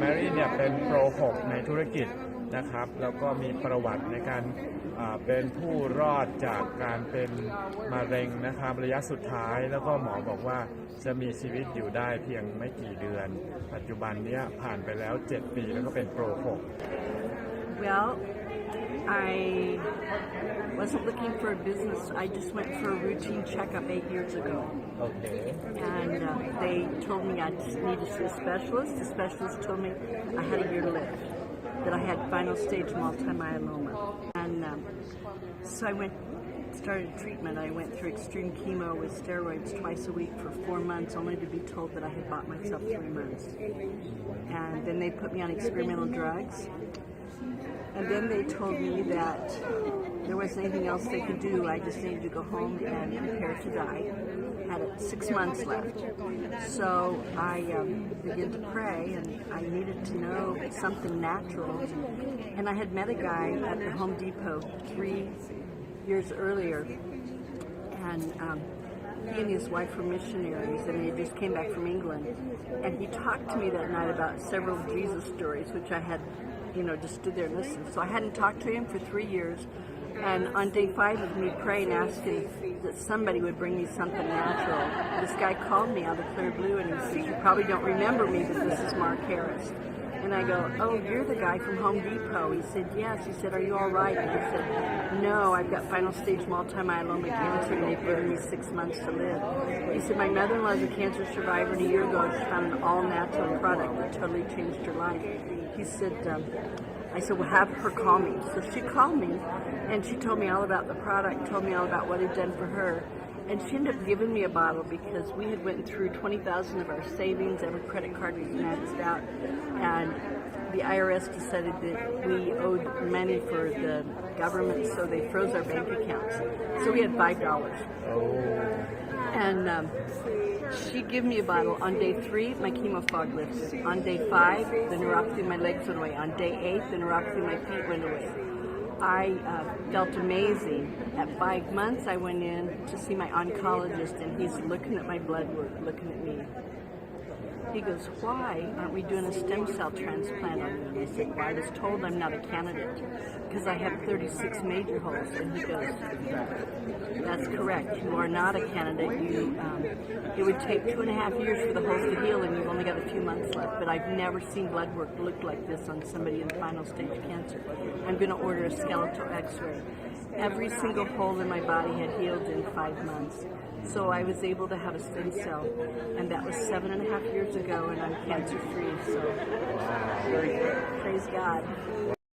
มรี่เนี่ยเป็นโปร 6 ในธุรกิจนะครับแล้วก็มีประวัติในการเป็นผู้รอดจากการเป็นมะเร็งนะครับระยะสุดท้ายแล้วก็หมอบอกว่าจะมีชีวิตอยู่ได้เพียงไม่กี่เดือนปัจจุบันเนี้ยผ่านไปแล้ว 7 ปีแล้วก็เป็นโปร 6 Well, I wasn't looking for a business. I just went for a routine checkup 8 years ago. Okay. And they told me I just needed to see a specialist. The specialist told me I had a year to live, that I had final stage multi-myeloma. And so I started treatment. I went through extreme chemo with steroids twice a week for 4 months, only to be told that I had bought myself 3 months. And then they put me on experimental drugs. And then they told me that there wasn't anything else they could do. I just needed to go home and prepare to die. Had 6 months left. So I began to pray, and I needed to know something natural. And I had met a guy at the Home Depot 3 years earlier, and he and his wife were missionaries, and they just came back from England. And he talked to me that night about several Jesus stories, which I had, just stood there and listened. So I hadn't talked to him for 3 years. And on day 5 of me praying, asking that somebody would bring me something natural, this guy called me out of clear blue, and he said, "You probably don't remember me, but this is Mark Harris." And I go, "Oh, you're the guy from Home Depot." He said, "Yes." He said, "Are you all right?" And I said, "No, I've got final stage multi-myeloma cancer, and they've given me 6 months to live." He said, "My mother-in-law is a cancer survivor, and a year ago she found an all-natural product that totally changed her life." He said, I said, "Well, have her call me." So she called me, and she told me all about the product, told me all about what it'd done for her. And she ended up giving me a bottle because we had went through 20,000 of our savings, every credit card was maxed out, and the IRS decided that we owed money for the government, so they froze our bank accounts. So we had $5. And she gave me a bottle. On day 3, my chemo fog lifted. On day 5, the neuropathy in my legs went away. On day 8, the neuropathy in my feet went away. I felt amazing. At 5 months, I went in to see my oncologist, and he's looking at my blood work, looking at me. He goes, "Why aren't we doing a stem cell transplant on you?" And I said, "Well, I was told I'm not a candidate because I have 36 major holes." And he goes, "That's correct. You are not a candidate. It would take 2.5 years for the holes to heal, and you've only got a few months left. But I've never seen blood work look like this on somebody in final stage cancer. I'm going to order a skeletal X-ray." Every single hole in my body had healed in 5 months. So I was able to have a stem cell, and that was 7.5 years ago, and I'm cancer-free. So praise God.